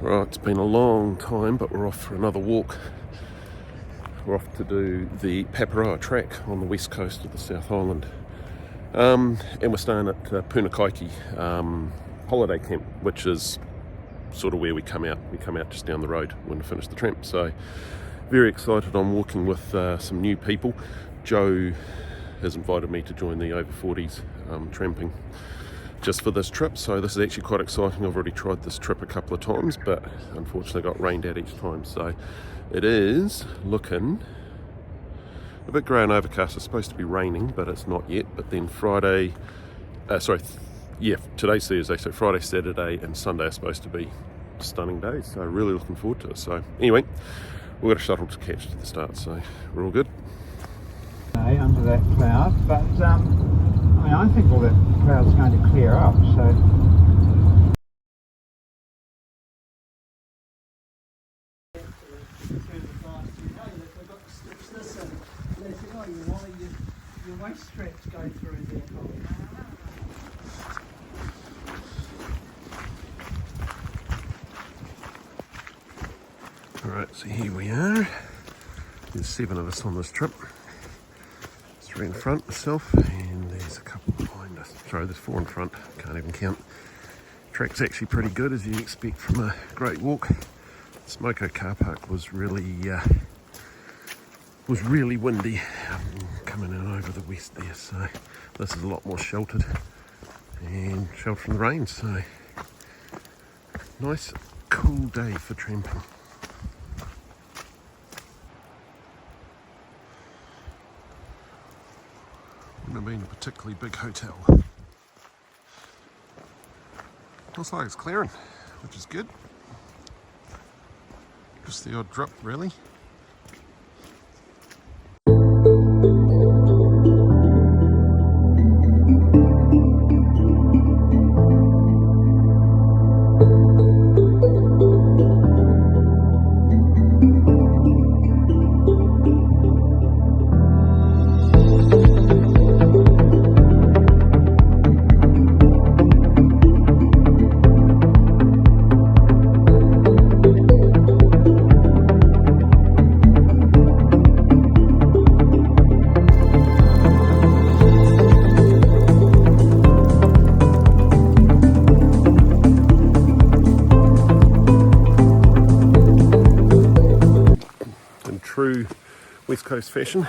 Right, it's been a long time, but we're off for another walk. We're off to do the Paparoa Track on the west coast of the South Island. And we're staying at Punakaiki holiday camp, which is sort of where we come out. We come out just down the road when we finish the tramp. So very excited. I'm walking with some new people. Joe has invited me to join the over 40s tramping just for this trip, so this is actually quite exciting. I've already tried this trip a couple of times, but unfortunately got rained out each time, so it is looking a bit grey and overcast. It's supposed to be raining, but it's not yet. But then today's Thursday, so Friday, Saturday and Sunday are supposed to be stunning days, so really looking forward to it. So anyway, we've got a shuttle to catch to the start, so we're all good. Under that cloud, but I think all that cloud's going to clear up, so your waist straps go through there. Alright, so here we are. There's 7 of us on this trip. 3 in front myself, and there's a couple behind us. Sorry, there's 4 in front, can't even count. Track's actually pretty good, as you'd expect from a great walk. Smoko car park was really windy coming in over the west there, so this is a lot more sheltered and sheltered from the rain, so nice cool day for tramping. Wouldn't have been a particularly big hotel. Looks like it's clearing, which is good. Just the odd drop, really. True West Coast fashion,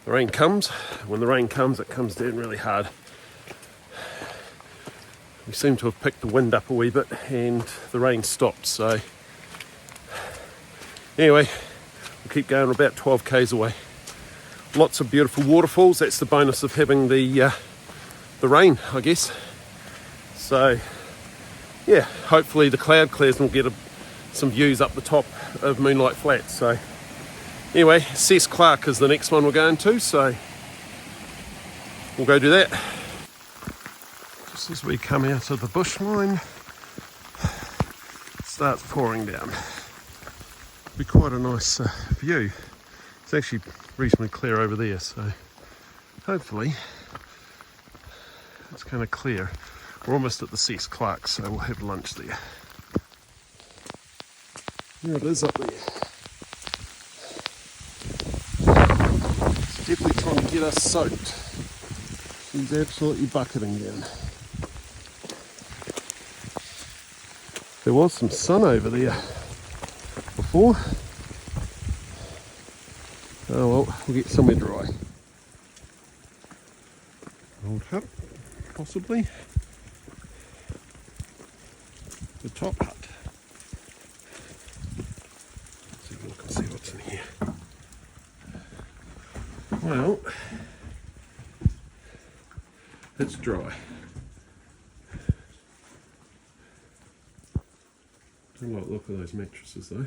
the rain comes. When the rain comes, it comes down really hard. We seem to have picked the wind up a wee bit and the rain stopped, so anyway, we'll keep going. About 12 k's away. Lots of beautiful waterfalls. That's the bonus of having the rain, I guess. So yeah, hopefully the cloud clears and we'll get some views up the top of Moonlight Flats. So anyway, Cess Clark is the next one we're going to, so we'll go do that. Just as we come out of the bush line, it starts pouring down. It'll be quite a nice view. It's actually reasonably clear over there, so hopefully it's going to clear. We're almost at the Cess Clark, so we'll have lunch there. There it is up there. Definitely trying to get us soaked. He's absolutely bucketing down. There was some sun over there before. Oh well, we'll get somewhere dry. Old hut, possibly. The top hut. Let's have a look and see what's in here. Well, it's dry. Don't like the look of those mattresses though.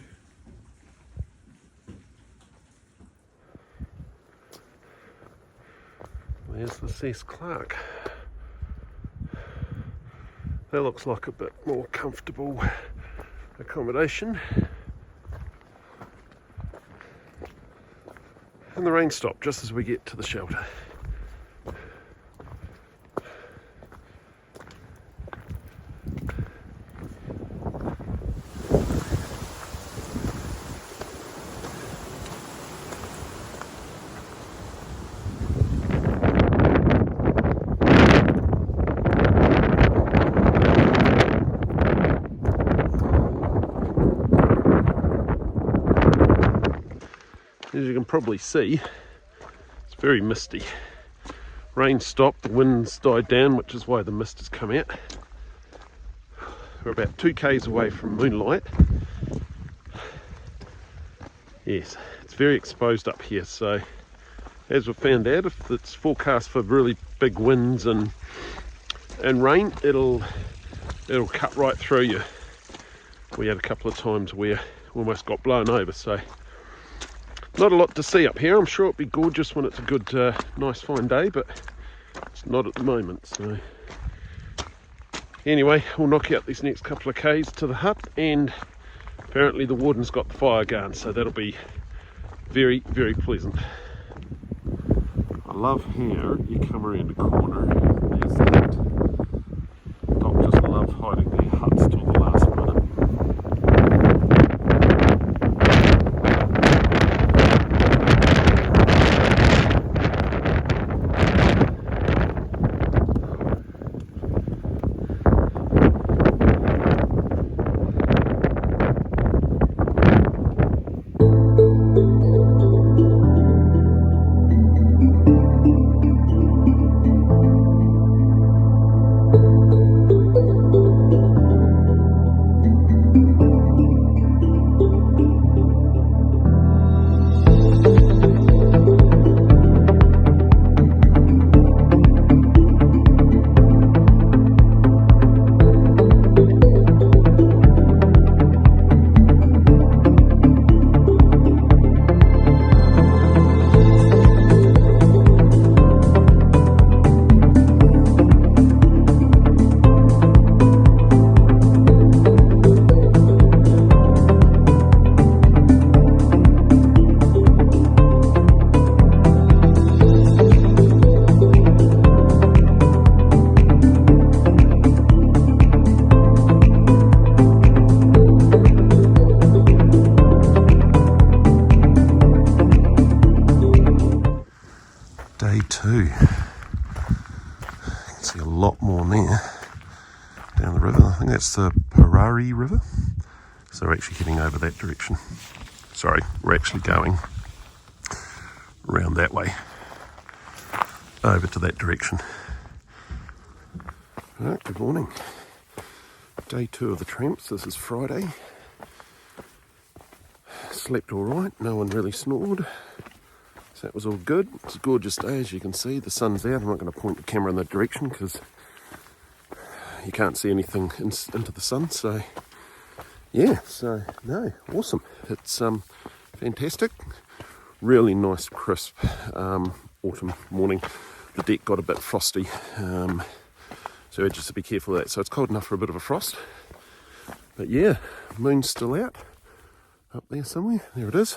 There's the Cess Clark. That looks like a bit more comfortable accommodation. And the rain stopped just as we get to the shelter. as you can probably see, it's very misty. Rain stopped, the wind's died down, which is why the mist has come out. We're about 2 k's away from moonlight. Yes, it's very exposed up here, so as we found out, if it's forecast for really big winds and rain, it'll cut right through you. We had a couple of times where we almost got blown over, so not a lot to see up here. I'm sure it'll be gorgeous when it's a good, nice fine day, but it's not at the moment. So anyway, we'll knock out these next couple of k's to the hut, and apparently the warden's got the fire going, so that'll be very, very pleasant. I love how you come around a corner, there's the hut. Doctors love hiding their huts till the last minute. Day 2. You can see a lot more there down the river. I think that's the Pororari river. So we're actually heading over that direction. Sorry, we're actually going around that way, over to that direction. Right, good morning. Day 2 of the tramps. This is Friday. Slept all right, no one really snored. So that was all good. It's a gorgeous day, as you can see. The sun's out. I'm not going to point the camera in that direction because you can't see anything into the sun. So yeah, so no, awesome. It's fantastic. Really nice, crisp autumn morning. The deck got a bit frosty, so just to be careful of that. So it's cold enough for a bit of a frost. But yeah, moon's still out up there somewhere. There it is.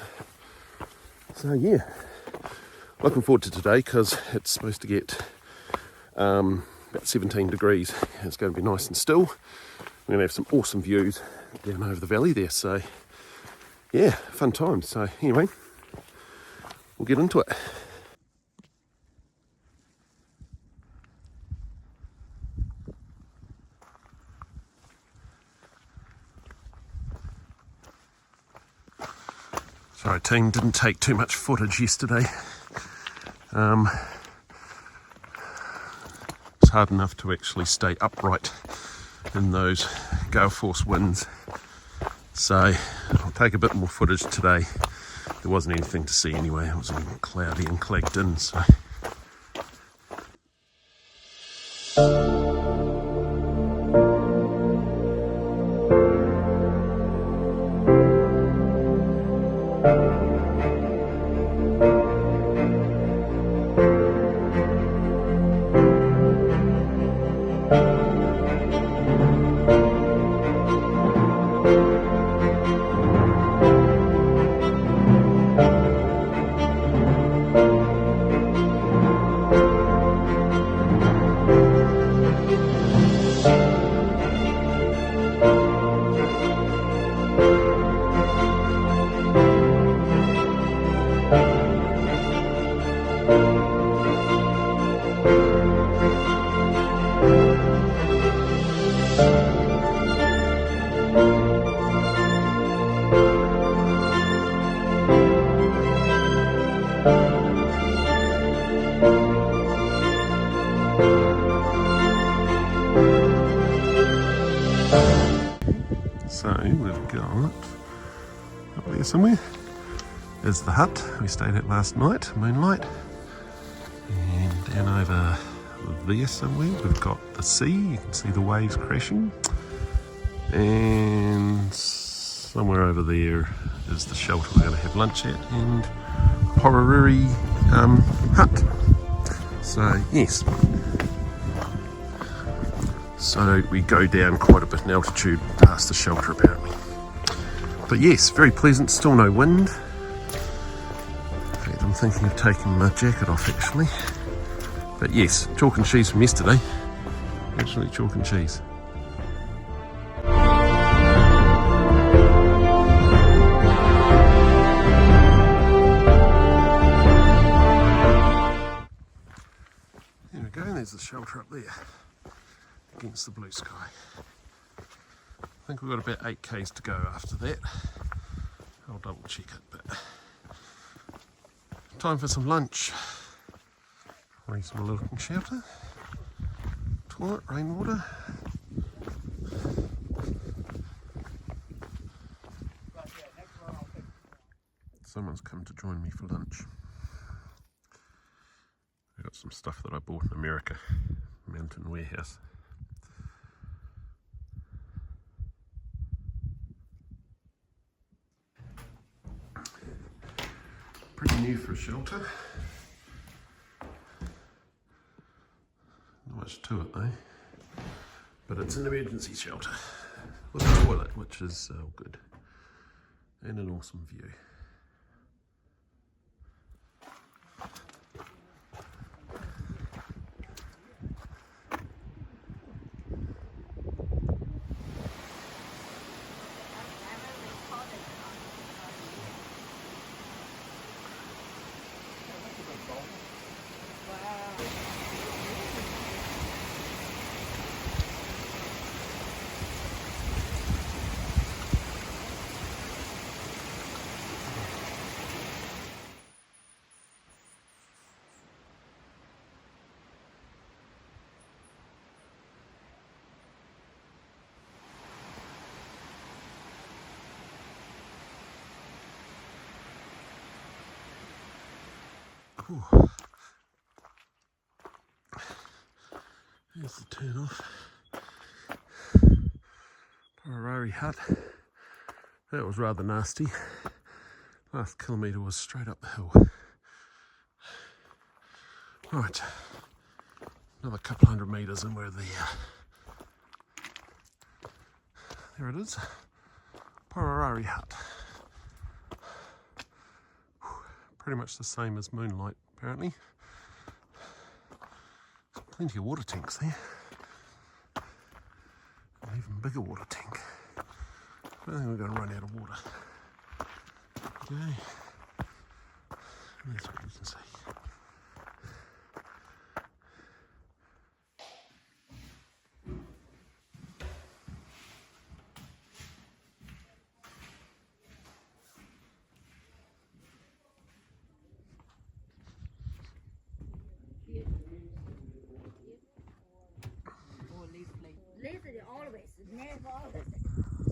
So yeah, looking forward to today because it's supposed to get about 17 degrees. It's going to be nice and still. We're going to have some awesome views down over the valley there. So yeah, fun times. So anyway, we'll get into it. Sorry team, didn't take too much footage yesterday. It's hard enough to actually stay upright in those gale force winds. So I'll take a bit more footage today. There wasn't anything to see anyway, it was all cloudy and clagged in, so. So we've got up there somewhere is the hut we stayed at last night, moonlight. And down over there somewhere we've got the sea, you can see the waves crashing. And somewhere over there is the shelter we're going to have lunch at, and Pororari hut. So yes, so we go down quite a bit in altitude past the shelter apparently. But yes, very pleasant, still no wind. In fact, I'm thinking of taking my jacket off actually. But yes, chalk and cheese from yesterday. Actually chalk and cheese. There we go, and there's the shelter up there against the blue sky. I think we've got about 8 k's to go after that. I'll double check it, but time for some lunch. Reasonable looking shelter, toilet, rainwater. Someone's come to join me for lunch. I got some stuff that I bought in America, Mountain Warehouse. Pretty new for a shelter. Not much to it though, but it's an emergency shelter with a toilet, which is good, and an awesome view. Ooh. There's the turn off. Pororari hut. That was rather nasty. Last kilometre was straight up the hill. Right, another couple 100 metres and we're there. There it is, Paparoa hut. Pretty much the same as Moonlight, apparently. Plenty of water tanks there. An even bigger water tank. I don't think we're going to run out of water. Okay. And that's what you can see.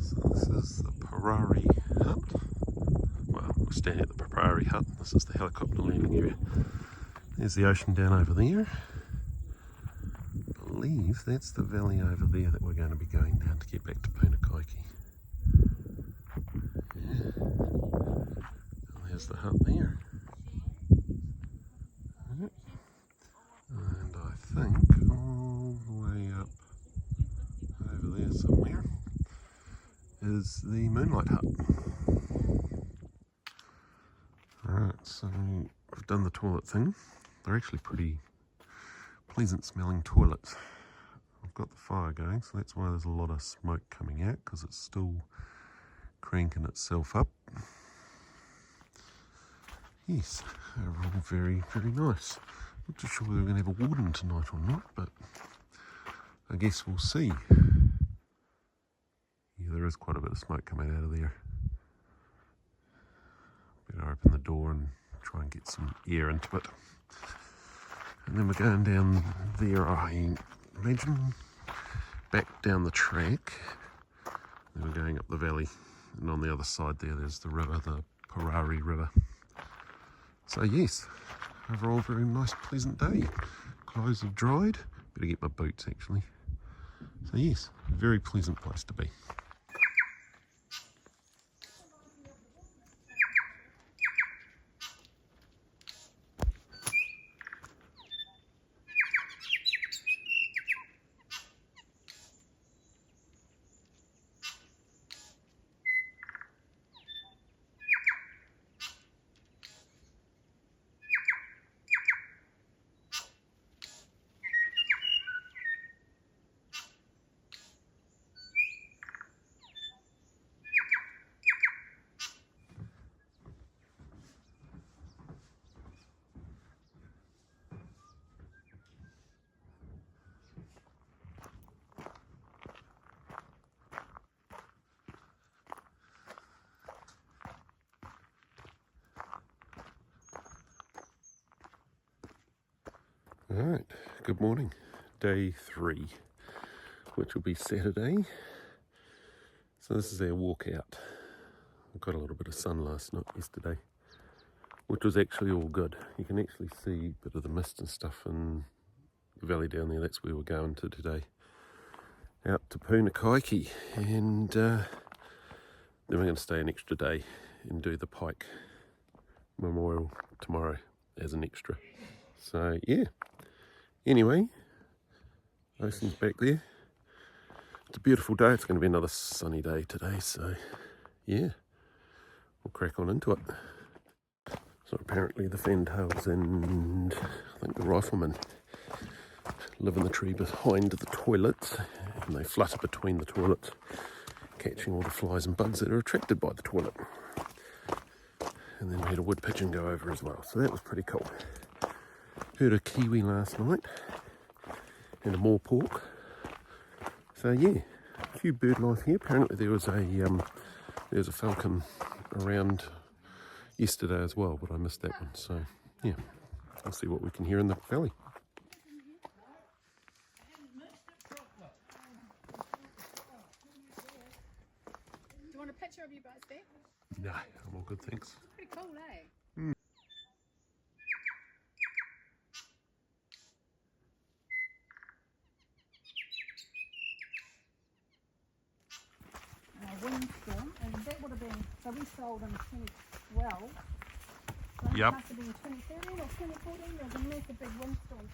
So this is the Pororari hut. Well, we're standing at the Paparoa hut. This is the helicopter landing area. There's the ocean down over there. I believe that's the valley over there that we're going to be going down to get back to Punakaiki. Yeah. And there's the hut there. And I think all the way up over there somewhere is the Moonlight hut. Alright, so I've done the toilet thing. They're actually pretty pleasant smelling toilets. I've got the fire going, so that's why there's a lot of smoke coming out, because it's still cranking itself up. Yes, they're all very, very nice. Not too sure whether we're going to have a warden tonight or not, but I guess we'll see. Yeah, there is quite a bit of smoke coming out of there. Better open the door and try and get some air into it. And then we're going down there, I imagine, back down the track Then we're going up the valley, and on the other side there's the river, the Pororari River. So yes, overall very nice, pleasant day. Clothes have dried. Better get my boots actually. So yes, very pleasant place to be. Alright, good morning. Day 3, which will be Saturday. So this is our walk out. I got a little bit of sun yesterday, which was actually all good. You can actually see a bit of the mist and stuff in the valley down there. That's where we're going to today. Out to Punakaiki, and then we're going to stay an extra day and do the Pike Memorial tomorrow as an extra. So yeah. Anyway, Ocean's back there. It's a beautiful day. It's going to be another sunny day today, so yeah, we'll crack on into it. So apparently the fantails and I think the riflemen live in the tree behind the toilets, and they flutter between the toilets, catching all the flies and bugs that are attracted by the toilet. And then we had a wood pigeon go over as well, so that was pretty cool. Heard a kiwi last night and a moorpork. So yeah, a few bird life here. Apparently there was a falcon around yesterday as well, but I missed that one. So yeah, I'll see what we can hear in the valley. Do you want a picture of you guys there? No, I'm all good, thanks. Pretty cool, eh? Windstorm, and that would have been, so we sold in 2012. So Yep. It must have been 2013 or 2014. There was a massive big windstorm.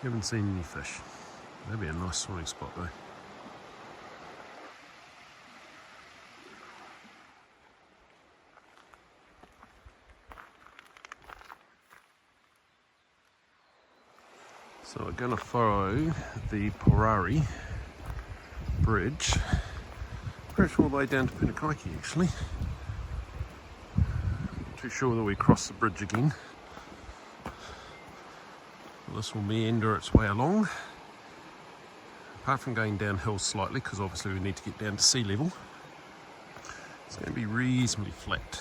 Haven't seen any fish. That'd be a nice swimming spot though. So we're going to follow the Pororari bridge, pretty sure all the way down to Punakaiki actually. Not too sure that we cross the bridge again. This will meander its way along, apart from going downhill slightly, because obviously we need to get down to sea level. It's going to be reasonably flat.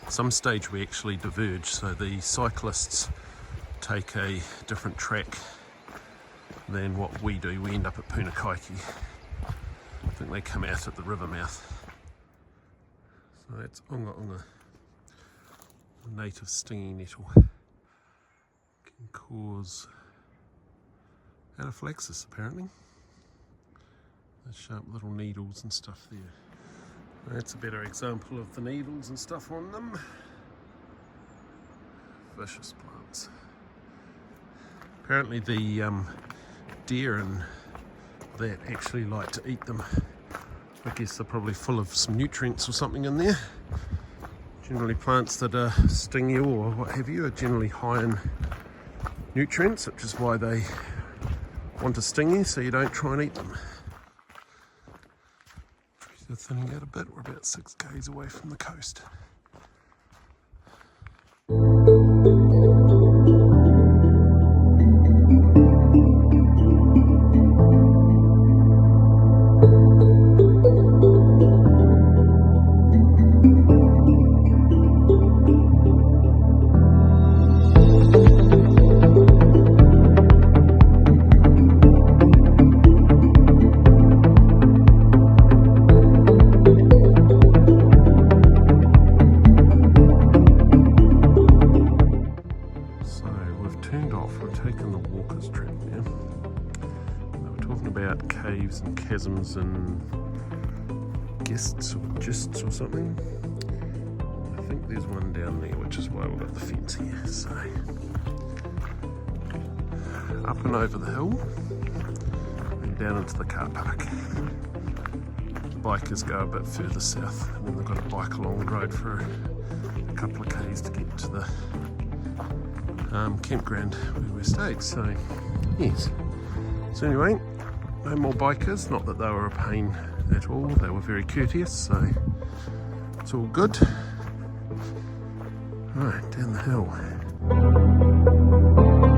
At some stage we actually diverge, so the cyclists take a different track than what we do. We end up at Punakaiki. I think they come out at the river mouth. So that's onga onga, native stinging nettle. Cause anaphylaxis apparently. Those sharp little needles and stuff there. That's a better example of the needles and stuff on them. Vicious plants. Apparently the deer and that actually like to eat them. I guess they're probably full of some nutrients or something in there. Generally plants that sting you or what have you are generally high in nutrients, which is why they want to sting you, so you don't try and eat them. are thinning out a bit. We're about 6 k's away from the coast. Caves and chasms and gists or gists or something. I think there's one down there, which is why we've got the fence here. So up and over the hill and down into the car park. The bikers go a bit further south and then they've got to bike along the road for a couple of k's to get to the campground where we stayed. So yes. So anyway, no more bikers, not that they were a pain at all, they were very courteous, so it's all good. Right, down the hill.